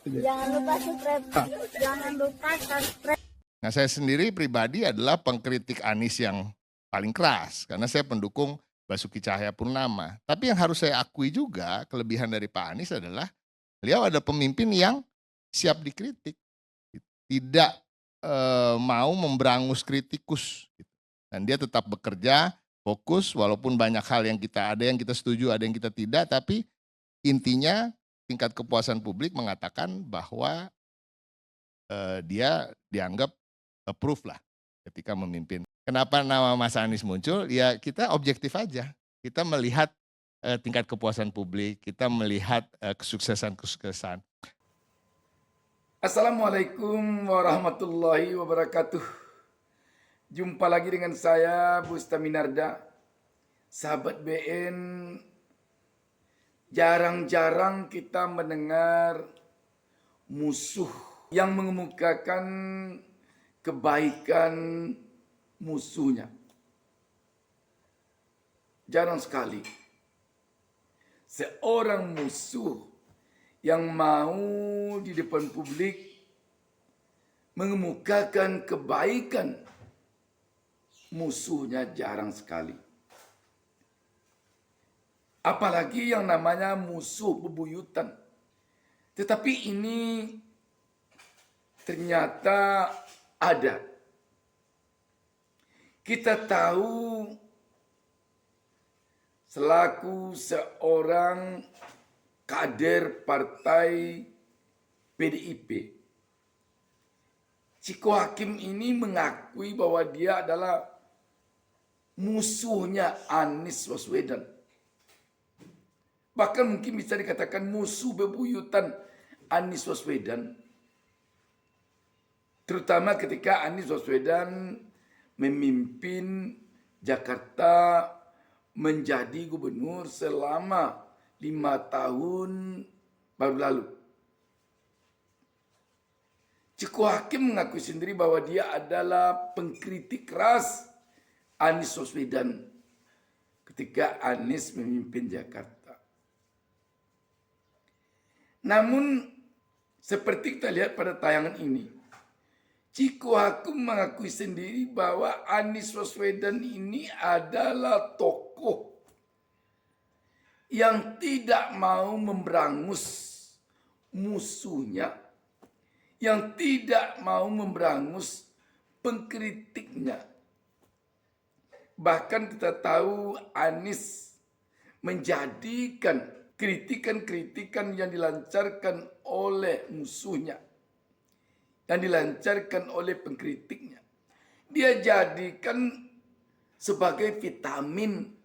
Jangan lupa subscribe. Jangan lupa subscribe. Nah, saya sendiri pribadi adalah pengkritik Anies yang paling keras karena saya pendukung Basuki Cahayapurnama. Tapi yang harus saya akui juga kelebihan dari Pak Anies adalah beliau ada pemimpin yang siap dikritik, tidak mau memberangus kritikus, dan dia tetap bekerja fokus walaupun banyak hal yang kita setuju, ada yang kita tidak, tapi intinya tingkat kepuasan publik mengatakan bahwa dia dianggap approve lah ketika memimpin. Kenapa nama Mas Anies muncul? Ya kita objektif aja. Kita melihat tingkat kepuasan publik, kita melihat kesuksesan-kesuksesan. Assalamualaikum warahmatullahi wabarakatuh. Jumpa lagi dengan saya Busta Minarda. Sahabat BN, jarang-jarang kita mendengar musuh yang mengemukakan kebaikan musuhnya. Jarang sekali seorang musuh yang mau di depan publik mengemukakan kebaikan musuhnya, jarang sekali. Apalagi yang namanya musuh bebuyutan. Tetapi ini ternyata ada. Kita tahu selaku seorang kader partai PDIP, Ciko Hakim ini mengakui bahwa dia adalah musuhnya Anies Baswedan. Bahkan mungkin bisa dikatakan musuh bebuyutan Anies Baswedan. Terutama ketika Anies Baswedan memimpin Jakarta menjadi gubernur selama 5 tahun baru lalu. Ciko Hakim mengakui sendiri bahwa dia adalah pengkritik keras Anies Baswedan ketika Anies memimpin Jakarta. Namun seperti kita lihat pada tayangan ini, Ciko Hakim mengakui sendiri bahwa Anies Baswedan ini adalah tokoh yang tidak mau memberangus musuhnya, yang tidak mau memberangus pengkritiknya. Bahkan kita tahu Anies menjadikan kritikan-kritikan yang dilancarkan oleh musuhnya, yang dilancarkan oleh pengkritiknya, dia jadikan sebagai vitamin,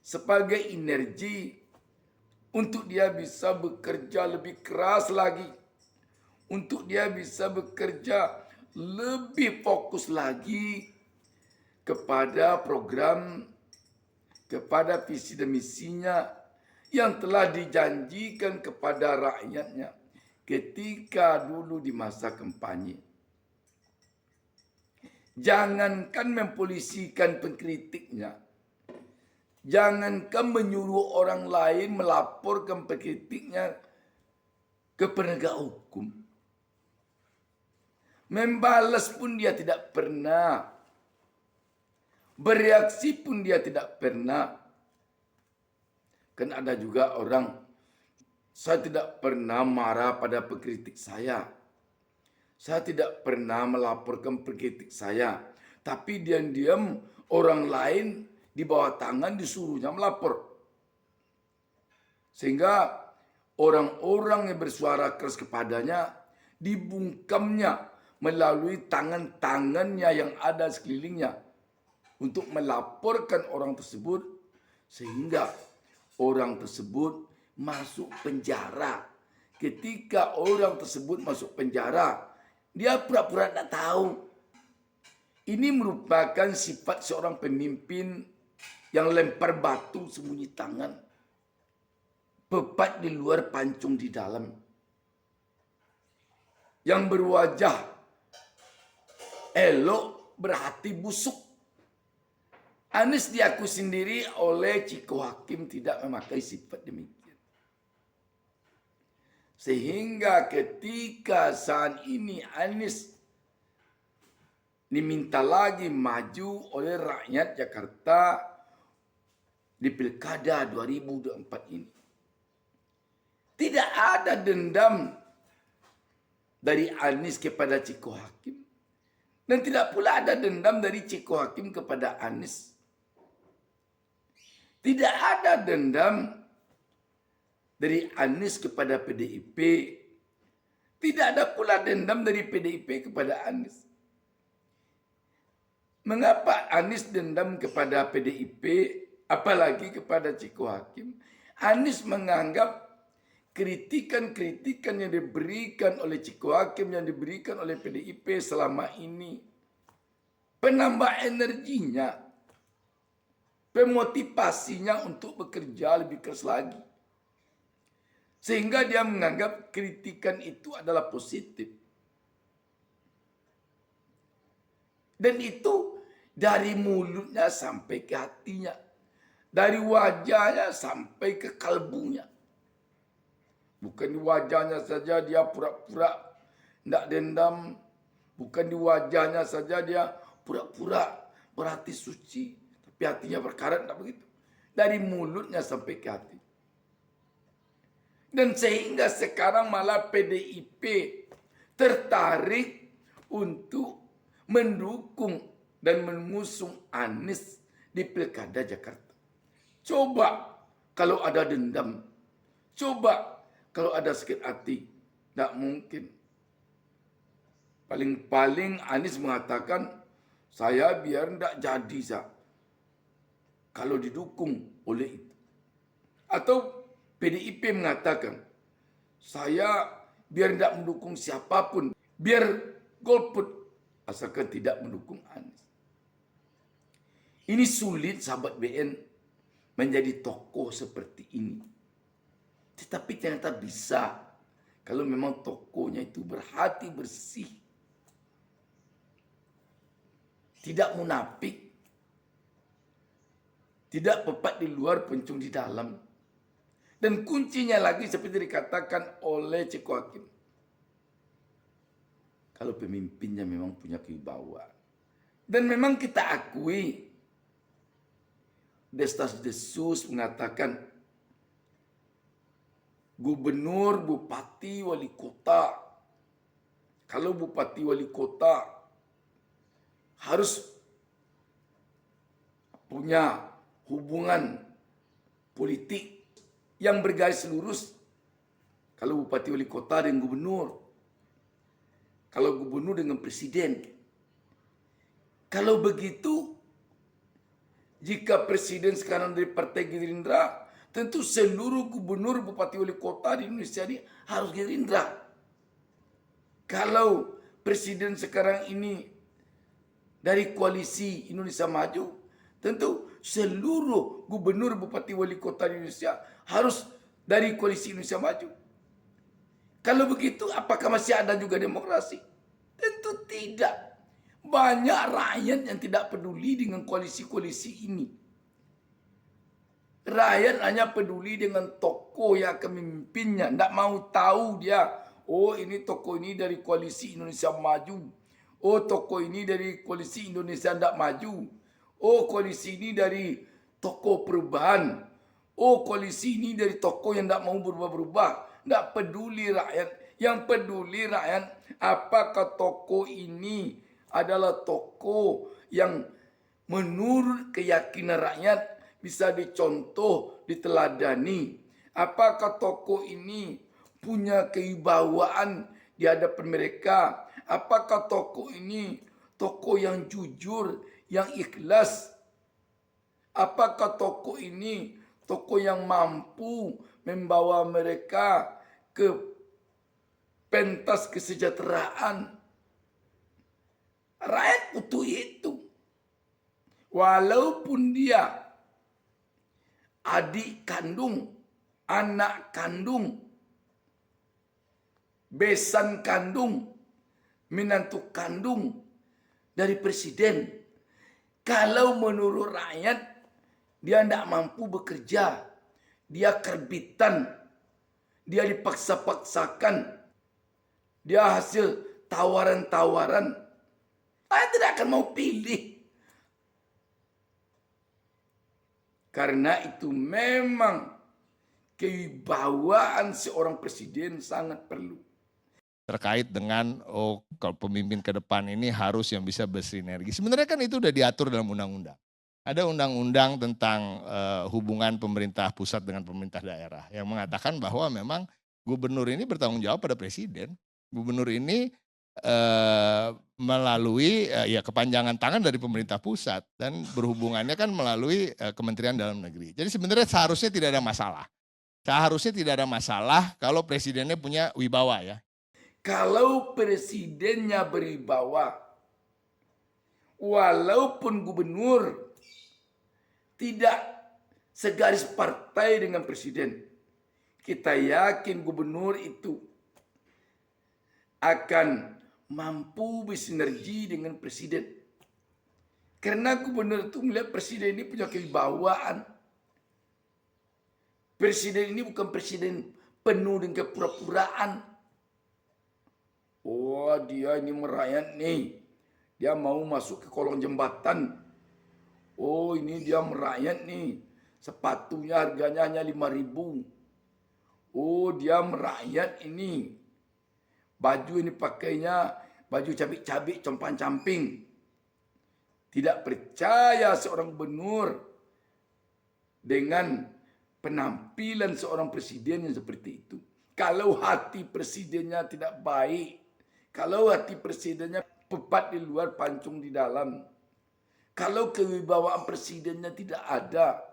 sebagai energi untuk dia bisa bekerja lebih keras lagi, untuk dia bisa bekerja lebih fokus lagi kepada program, kepada visi dan misinya yang telah dijanjikan kepada rakyatnya ketika dulu di masa kampanye. Jangankan mempolisikan pengkritiknya, jangankan menyuruh orang lain melaporkan pengkritiknya ke penegak hukum, membalas pun dia tidak pernah, bereaksi pun dia tidak pernah. Kan ada juga orang, saya tidak pernah marah pada pengkritik saya tidak pernah melaporkan pengkritik saya, tapi diam-diam orang lain di bawah tangan disuruhnya melapor. Sehingga orang-orang yang bersuara keras kepadanya dibungkamnya melalui tangan-tangannya yang ada sekelilingnya untuk melaporkan orang tersebut, sehingga orang tersebut masuk penjara. Ketika orang tersebut masuk penjara, dia pura-pura tidak tahu. Ini merupakan sifat seorang pemimpin yang lempar batu sembunyi tangan, bebat di luar, pancung di dalam, yang berwajah elok berhati busuk. Anies diakui sendiri oleh Ciko Hakim tidak memakai sifat demikian. Sehingga ketika saat ini Anies diminta lagi maju oleh rakyat Jakarta di Pilkada 2024 ini. Tidak ada dendam dari Anies kepada Ciko Hakim. Dan tidak pula ada dendam dari Ciko Hakim kepada Anies. Tidak ada dendam dari Anies kepada PDIP. Tidak ada pula dendam dari PDIP kepada Anies. Mengapa Anies dendam kepada PDIP, apalagi kepada Ciko Hakim? Anies menganggap kritikan-kritikan yang diberikan oleh Ciko Hakim, yang diberikan oleh PDIP selama ini, penambah energinya, pemotivasinya untuk bekerja lebih keras lagi. Sehingga dia menganggap kritikan itu adalah positif. Dan itu dari mulutnya sampai ke hatinya. Dari wajahnya sampai ke kalbunya. Bukan di wajahnya saja dia pura-pura tidak dendam. Bukan di wajahnya saja dia pura-pura berhati suci. Tapi hatinya berkarat, tidak begitu. Dari mulutnya sampai ke hati. Dan sehingga sekarang malah PDIP tertarik untuk mendukung dan mengusung Anies di Pilkada Jakarta. Coba kalau ada dendam. Coba kalau ada sakit hati. Tidak mungkin. Paling-paling Anies mengatakan, saya biar tidak jadi sah. Kalau didukung oleh itu. Atau PDIP mengatakan, saya biar tidak mendukung siapapun. Biar golput. Asalkan tidak mendukung Anies. Ini sulit sahabat BN menjadi tokoh seperti ini. Tetapi ternyata bisa. Kalau memang tokohnya itu berhati bersih. Tidak munafik. Tidak pepat di luar, pencung di dalam. Dan kuncinya lagi seperti dikatakan oleh Ciko Hakim. Kalau pemimpinnya memang punya kewibawaan. Dan memang kita akui. Destas-desus mengatakan. Gubernur, bupati, wali kota. Kalau bupati, wali kota. Harus punya hubungan politik yang bergaris lurus. Kalau bupati wali kota dengan gubernur. Kalau gubernur dengan presiden. Kalau begitu, jika presiden sekarang dari Partai Gerindra, tentu seluruh gubernur, bupati wali kota di Indonesia ini harus Gerindra. Kalau presiden sekarang ini dari koalisi Indonesia Maju, tentu seluruh gubernur, bupati, wali kota di Indonesia harus dari koalisi Indonesia Maju. Kalau begitu, apakah masih ada juga demokrasi? Tentu tidak. Banyak rakyat yang tidak peduli dengan koalisi-koalisi ini. Rakyat hanya peduli dengan tokoh yang akan memimpinnya. Tidak mau tahu dia, oh ini tokoh ini dari koalisi Indonesia Maju. Oh tokoh ini dari koalisi Indonesia tidak maju. Oh koalisi ini dari tokoh perubahan. Oh koalisi ini dari tokoh yang tidak mau berubah-berubah. Tidak peduli rakyat. Yang peduli rakyat, apakah tokoh ini adalah tokoh yang menurut keyakinan rakyat bisa dicontoh, diteladani. Apakah tokoh ini punya kewibawaan di hadapan mereka? Apakah tokoh ini tokoh yang jujur, yang ikhlas? Apakah tokoh ini tokoh yang mampu membawa mereka ke pentas kesejahteraan? Rakyat butuh itu. Walaupun dia adik kandung, anak kandung, besan kandung, menantu kandung dari presiden. Kalau menurut rakyat dia tidak mampu bekerja, dia kerbitan, dia dipaksa-paksakan, dia hasil tawaran-tawaran, saya tidak akan mau pilih. Karena itu memang kewibawaan seorang presiden sangat perlu. Terkait dengan kalau pemimpin ke depan ini harus yang bisa bersinergi. Sebenarnya kan itu udah diatur dalam undang-undang. Ada undang-undang tentang hubungan pemerintah pusat dengan pemerintah daerah yang mengatakan bahwa memang gubernur ini bertanggung jawab pada presiden. Gubernur ini melalui ya kepanjangan tangan dari pemerintah pusat dan berhubungannya kan melalui Kementerian Dalam Negeri. Jadi sebenarnya seharusnya tidak ada masalah. Seharusnya tidak ada masalah kalau presidennya punya wibawa ya. Kalau presidennya berwibawa, walaupun gubernur tidak segaris partai dengan presiden, kita yakin gubernur itu akan mampu bersinergi dengan presiden. Karena gubernur itu melihat presiden ini punya kewibawaan. Presiden ini bukan presiden penuh dengan kepura-puraan. Oh, dia ini merayat nih. Dia mau masuk ke kolong jembatan. Oh, ini dia merayat nih. Sepatunya harganya hanya 5.000. Oh, dia merayat ini. Baju ini pakainya baju cabik-cabik, compang-camping. Tidak percaya seorang gubernur dengan penampilan seorang presiden yang seperti itu. Kalau hati presidennya tidak baik, kalau hati presidennya pepat di luar, pancung di dalam, kalau kewibawaan presidennya tidak ada,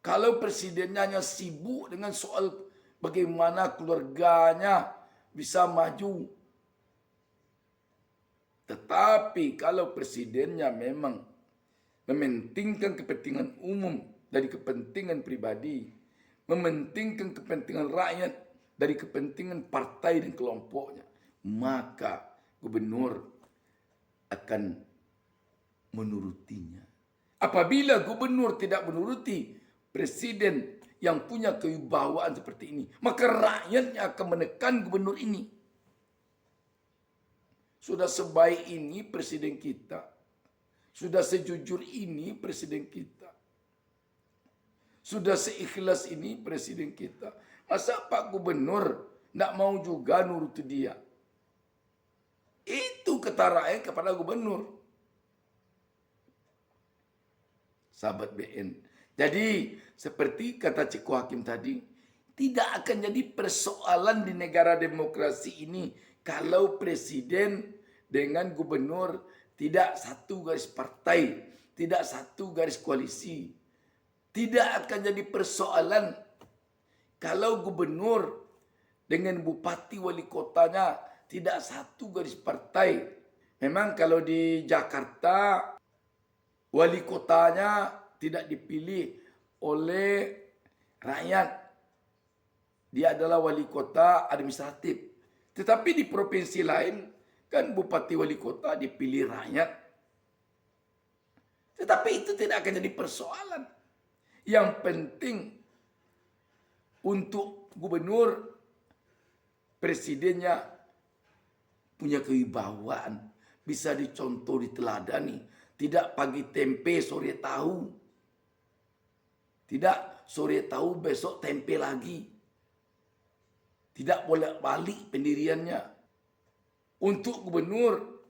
kalau presidennya hanya sibuk dengan soal bagaimana keluarganya bisa maju. Tetapi kalau presidennya memang mementingkan kepentingan umum dari kepentingan pribadi, mementingkan kepentingan rakyat dari kepentingan partai dan kelompoknya, maka gubernur akan menurutinya. Apabila gubernur tidak menuruti presiden yang punya kewibawaan seperti ini, maka rakyatnya akan menekan gubernur ini. Sudah sebaik ini presiden kita, sudah sejujur ini presiden kita, sudah seikhlas ini presiden kita. Masa Pak Gubernur tidak mau juga nuruti dia? Itu kata rakyat kepada gubernur. Sahabat BN. Jadi seperti kata Ciko Hakim tadi, tidak akan jadi persoalan di negara demokrasi ini kalau presiden dengan gubernur tidak satu garis partai, tidak satu garis koalisi. Tidak akan jadi persoalan kalau gubernur dengan bupati wali kotanya tidak satu garis partai. Memang kalau di Jakarta wali kotanya tidak dipilih oleh rakyat. Dia adalah wali kota administratif. Tetapi di provinsi lain kan bupati wali kota dipilih rakyat. Tetapi itu tidak akan jadi persoalan. Yang penting untuk gubernur, presidennya punya kewibawaan, bisa dicontoh, diteladani. Tidak pagi tempe, sore tahu. Tidak sore tahu, besok tempe lagi. Tidak bolak-balik pendiriannya. Untuk gubernur,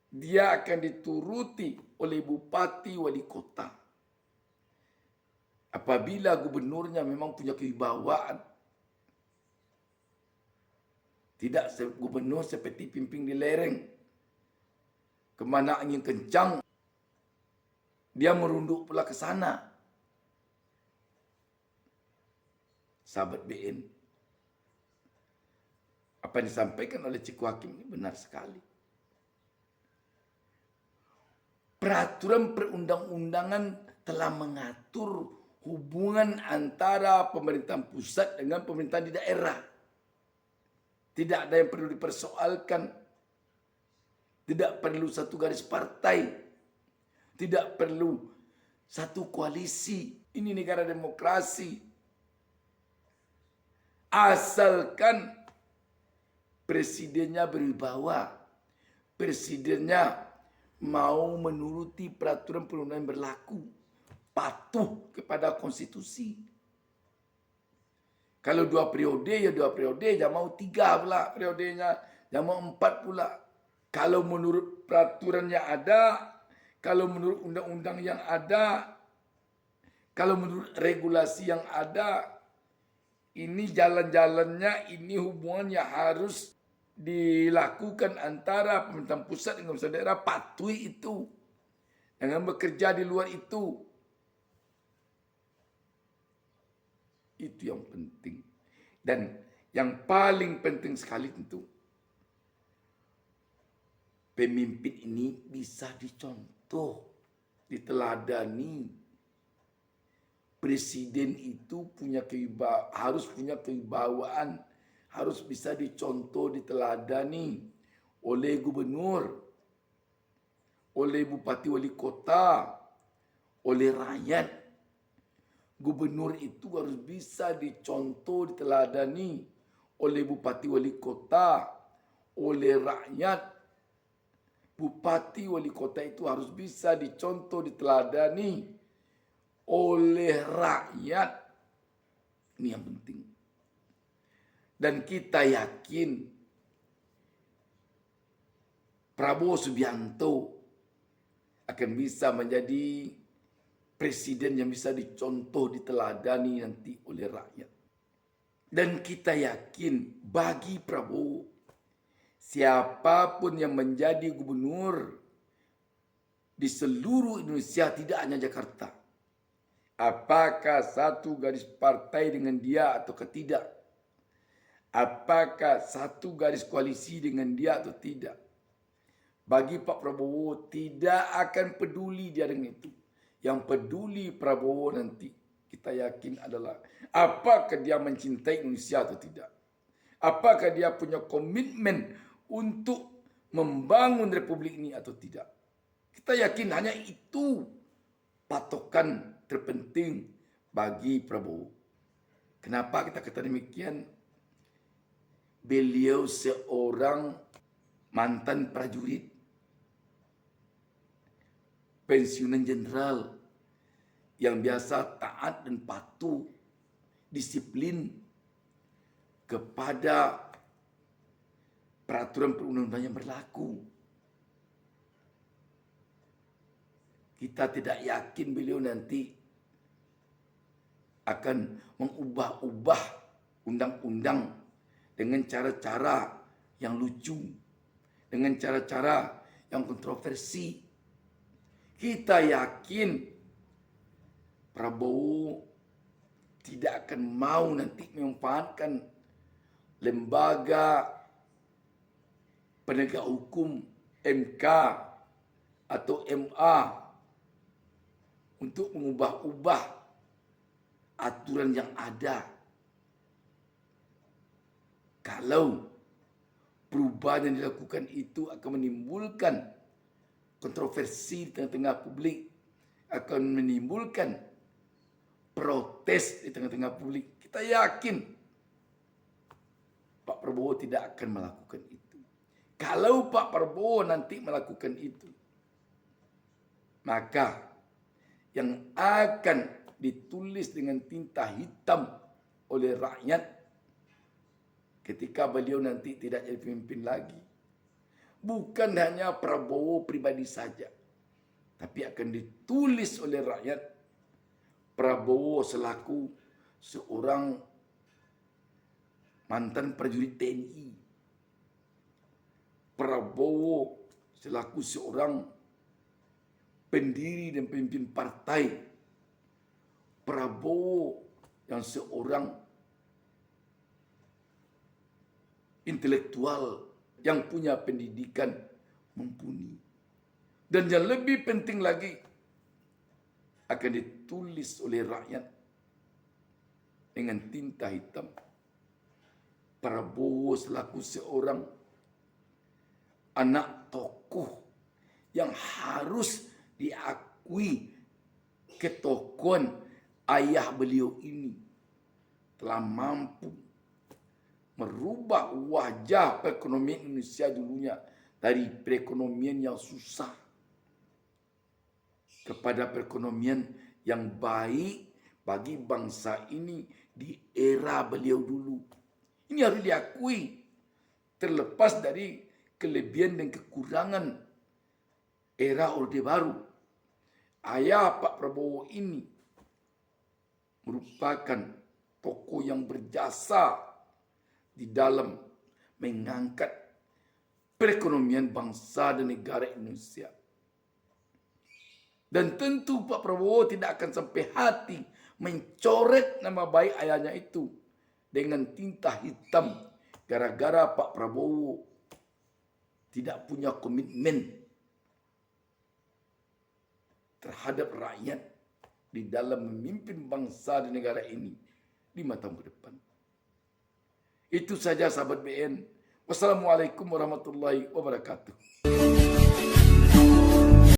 dia akan dituruti oleh bupati wali kota. Apabila gubernurnya memang punya kewibawaan. Tidak gubernur seperti pimping di lereng. Kemana angin kencang, dia merunduk pula ke sana. Sahabat BN, apa yang disampaikan oleh Ciko Hakim ini benar sekali. Peraturan perundang-undangan telah mengatur hubungan antara pemerintahan pusat dengan pemerintahan di daerah. Tidak ada yang perlu dipersoalkan. Tidak perlu satu garis partai. Tidak perlu satu koalisi. Ini negara demokrasi. Asalkan presidennya berwibawa, presidennya mau menuruti peraturan perundang-undangan yang berlaku, patuh kepada konstitusi. Kalau 2 periode ya 2 periode, jangan mau 3 pula periodenya, jangan mau 4 pula. Kalau menurut peraturan yang ada, kalau menurut undang-undang yang ada, kalau menurut regulasi yang ada, ini jalan-jalannya, ini hubungannya harus dilakukan antara pemerintahan pusat dengan pemerintah daerah. Patuhi itu. Jangan bekerja di luar itu. Itu yang penting. Dan yang paling penting sekali tentu, pemimpin ini bisa dicontoh, diteladani. Presiden itu harus punya kewibawaan, harus bisa dicontoh, diteladani oleh gubernur, oleh bupati wali kota, oleh rakyat. Gubernur itu harus bisa dicontoh, diteladani oleh bupati wali kota, oleh rakyat. Bupati wali kota itu harus bisa dicontoh, diteladani oleh rakyat. Ini yang penting. Dan kita yakin Prabowo Subianto akan bisa menjadi presiden yang bisa dicontoh, diteladani nanti oleh rakyat. Dan kita yakin bagi Prabowo, siapapun yang menjadi gubernur di seluruh Indonesia, tidak hanya Jakarta, apakah satu garis partai dengan dia atau tidak, apakah satu garis koalisi dengan dia atau tidak, bagi Pak Prabowo tidak akan peduli dia dengan itu. Yang peduli Prabowo nanti, kita yakin adalah apakah dia mencintai Indonesia atau tidak. Apakah dia punya komitmen untuk membangun republik ini atau tidak. Kita yakin hanya itu patokan terpenting bagi Prabowo. Kenapa kita kata demikian? Beliau seorang mantan prajurit, pensiunan jenderal yang biasa taat dan patuh, disiplin kepada peraturan perundang-undangan yang berlaku. Kita tidak yakin beliau nanti akan mengubah-ubah undang-undang dengan cara-cara yang lucu, dengan cara-cara yang kontroversi. Kita yakin Prabowo tidak akan mau nanti memanfaatkan lembaga penegak hukum MK atau MA untuk mengubah-ubah aturan yang ada. Kalau perubahan yang dilakukan itu akan menimbulkan kontroversi di tengah-tengah publik, akan menimbulkan protes di tengah-tengah publik, kita yakin Pak Prabowo tidak akan melakukan itu. Kalau Pak Prabowo nanti melakukan itu, maka yang akan ditulis dengan tinta hitam oleh rakyat ketika beliau nanti tidak jadi pemimpin lagi, bukan hanya Prabowo pribadi saja, tapi akan ditulis oleh rakyat Prabowo selaku seorang mantan prajurit TNI, Prabowo selaku seorang pendiri dan pemimpin partai, Prabowo yang seorang intelektual yang punya pendidikan mumpuni. Dan yang lebih penting lagi, akan ditulis oleh rakyat dengan tinta hitam. Prabowo selaku seorang anak tokoh yang harus diakui ketokohan ayah beliau ini telah mampu merubah wajah perekonomian Indonesia dulunya dari perekonomian yang susah kepada perekonomian yang baik bagi bangsa ini di era beliau dulu. Ini harus diakui, terlepas dari kelebihan dan kekurangan era Orde Baru. Ayah Pak Prabowo ini merupakan tokoh yang berjasa di dalam mengangkat perekonomian bangsa dan negara Indonesia. Dan tentu Pak Prabowo tidak akan sampai hati mencoret nama baik ayahnya itu dengan tinta hitam gara-gara Pak Prabowo tidak punya komitmen terhadap rakyat di dalam memimpin bangsa dan negara ini 5 tahun ke depan. Itu saja sahabat BN. Wassalamualaikum warahmatullahi wabarakatuh.